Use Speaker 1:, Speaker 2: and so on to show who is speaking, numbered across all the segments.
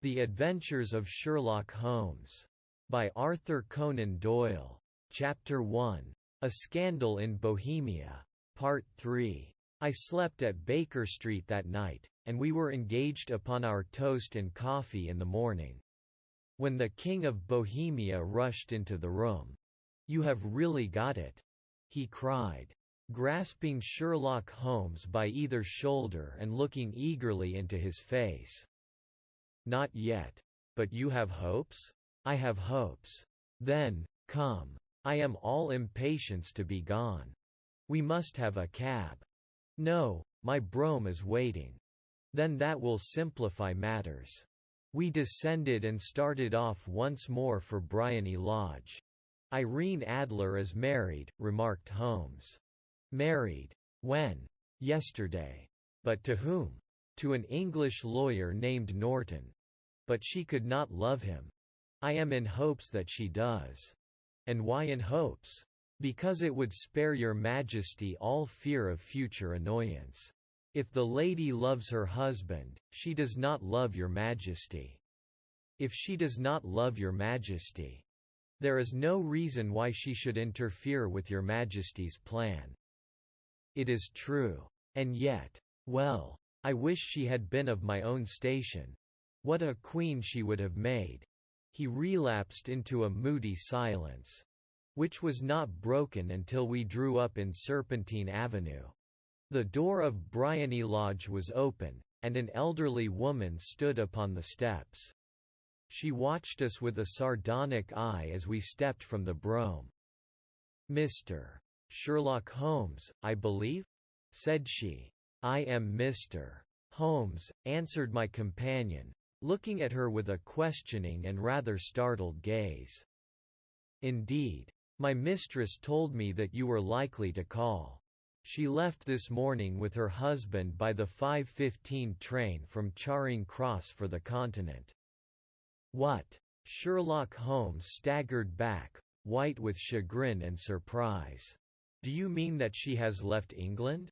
Speaker 1: The Adventures of Sherlock Holmes. By Arthur Conan Doyle. Chapter 1. A Scandal in Bohemia. Part 3. I slept at Baker Street that night, and we were engaged upon our toast and coffee in the morning, when the King of Bohemia rushed into the room. "You have really got it," he cried, grasping Sherlock Holmes by either shoulder and looking eagerly into his face. "Not yet. But you have hopes?" "I have hopes." "Then, come. I am all impatience to be gone. We must have a cab." "No, my brougham is waiting." "Then that will simplify matters." We descended and started off once more for Briony Lodge. "Irene Adler is married," remarked Holmes. "Married? When?" "Yesterday." "But to whom?" "To an English lawyer named Norton." "But she could not love him." "I am in hopes that she does." "And why in hopes?" "Because it would spare your Majesty all fear of future annoyance. If the lady loves her husband, she does not love your Majesty. If she does not love your Majesty, there is no reason why she should interfere with your Majesty's plan." "It is true. And yet, well, I wish she had been of my own station. What a queen she would have made." He relapsed into a moody silence, which was not broken until we drew up in Serpentine Avenue. The door of Briony Lodge was open, and an elderly woman stood upon the steps. She watched us with a sardonic eye as we stepped from the brougham. "Mr. Sherlock Holmes, I believe?" said she. "I am Mr. Holmes," answered my companion, looking at her with a questioning and rather startled gaze. "Indeed. My mistress told me that you were likely to call. She left this morning with her husband by the 5:15 train from Charing Cross for the Continent." "What?" Sherlock Holmes staggered back, white with chagrin and surprise. "Do you mean that she has left England?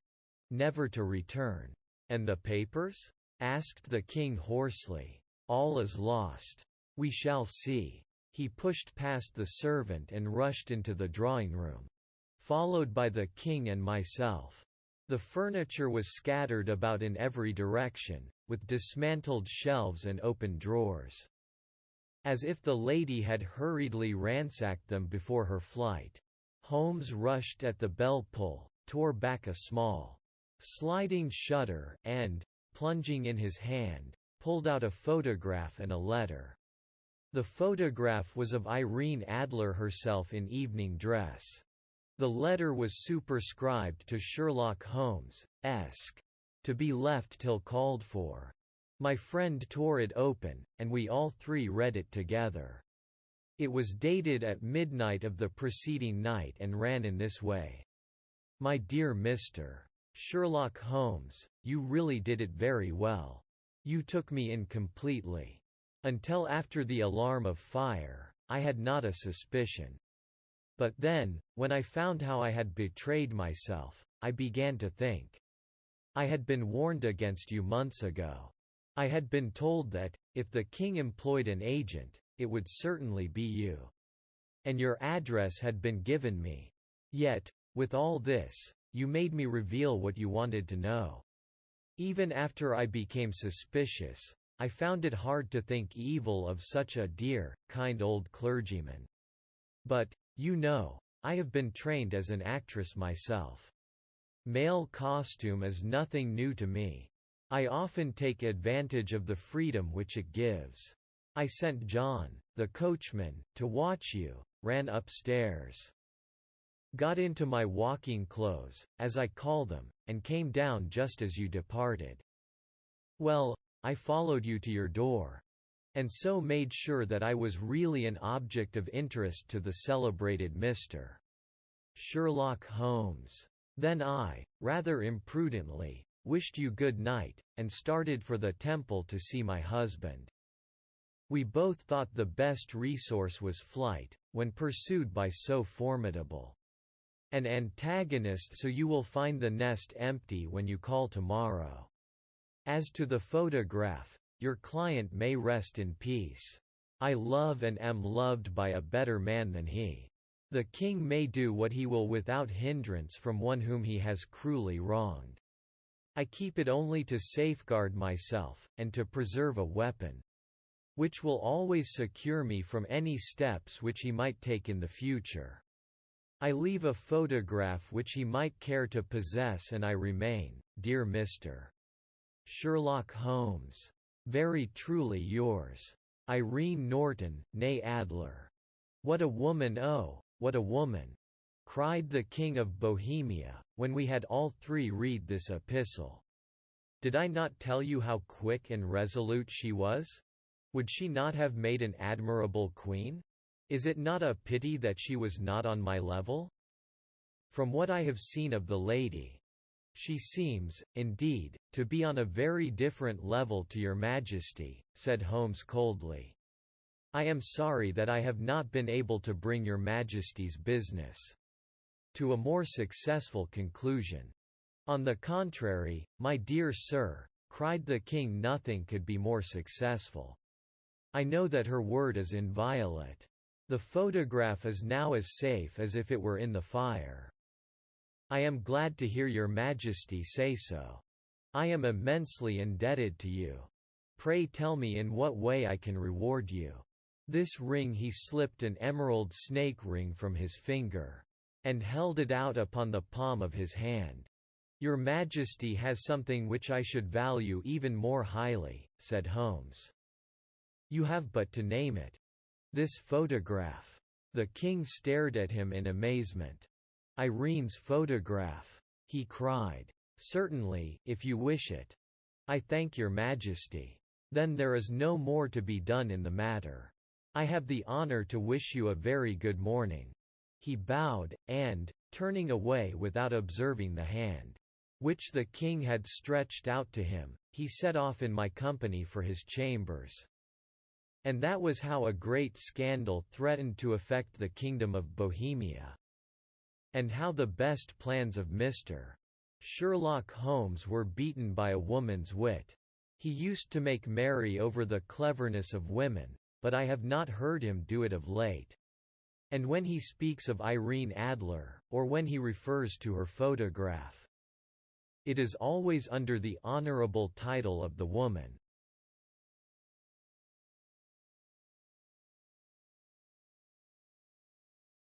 Speaker 1: Never to return? And the papers?" asked the king hoarsely. "All is lost. We shall see." He pushed past the servant and rushed into the drawing-room, followed by the king and myself. The furniture was scattered about in every direction, with dismantled shelves and open drawers, as if the lady had hurriedly ransacked them before her flight. Holmes rushed at the bell-pull, tore back a small, sliding shutter and, plunging in his hand, pulled out a photograph and a letter. The photograph was of Irene Adler herself in evening dress. The letter was superscribed to Sherlock Holmes, Esq. To be left till called for. My friend tore it open, and we all three read it together. It was dated at midnight of the preceding night and ran in this way: "My dear Mr. Sherlock Holmes, you really did it very well. You took me in completely. Until after the alarm of fire, I had not a suspicion. But then, when I found how I had betrayed myself, I began to think. I had been warned against you months ago. I had been told that, if the king employed an agent, it would certainly be you. And your address had been given me. Yet, with all this, you made me reveal what you wanted to know. Even after I became suspicious, I found it hard to think evil of such a dear, kind old clergyman. But, you know, I have been trained as an actress myself. Male costume is nothing new to me. I often take advantage of the freedom which it gives. I sent John, the coachman, to watch you, ran upstairs, got into my walking clothes, as I call them, and came down just as you departed. Well, I followed you to your door, and so made sure that I was really an object of interest to the celebrated Mr. Sherlock Holmes. Then I, rather imprudently, wished you good night, and started for the Temple to see my husband. We both thought the best resource was flight, when pursued by so formidable an antagonist, so you will find the nest empty when you call tomorrow. As to the photograph, Your client may rest in peace. I love and am loved by a better man than he. The king may do what he will without hindrance from one whom he has cruelly wronged. I keep it only to safeguard myself, and to preserve a weapon which will always secure me from any steps which he might take in the future. I leave a photograph which he might care to possess, and I remain, dear Mr. Sherlock Holmes, very truly yours, Irene Norton, née Adler. What a woman, oh, what a woman! Cried the King of Bohemia, when we had all three read this epistle. Did I not tell you how quick and resolute she was? Would she not have made an admirable queen? Is it not a pity that she was not on my level? From what I have seen of the lady, she seems, indeed, to be on a very different level to your Majesty, said Holmes coldly. I am sorry that I have not been able to bring your Majesty's business to a more successful conclusion. On the contrary, my dear sir, cried the king, nothing could be more successful. I know that her word is inviolate. The photograph is now as safe as if it were in the fire. I am glad to hear your Majesty say so. I am immensely indebted to you. Pray tell me in what way I can reward you. This ring, he slipped an emerald snake ring from his finger and held it out upon the palm of his hand. Your Majesty has something which I should value even more highly, said Holmes. You have but to name it. This photograph. The king stared at him in amazement. Irene's photograph, he cried. Certainly, if you wish it. I thank your Majesty. Then there is no more to be done in the matter. I have the honor to wish you a very good morning. He bowed, and, turning away without observing the hand which the king had stretched out to him, he set off in my company for his chambers. And that was how a great scandal threatened to affect the kingdom of Bohemia. And how the best plans of Mr. Sherlock Holmes were beaten by a woman's wit. He used to make merry over the cleverness of women, but I have not heard him do it of late. And when he speaks of Irene Adler, or when he refers to her photograph, it is always under the honorable title of the woman.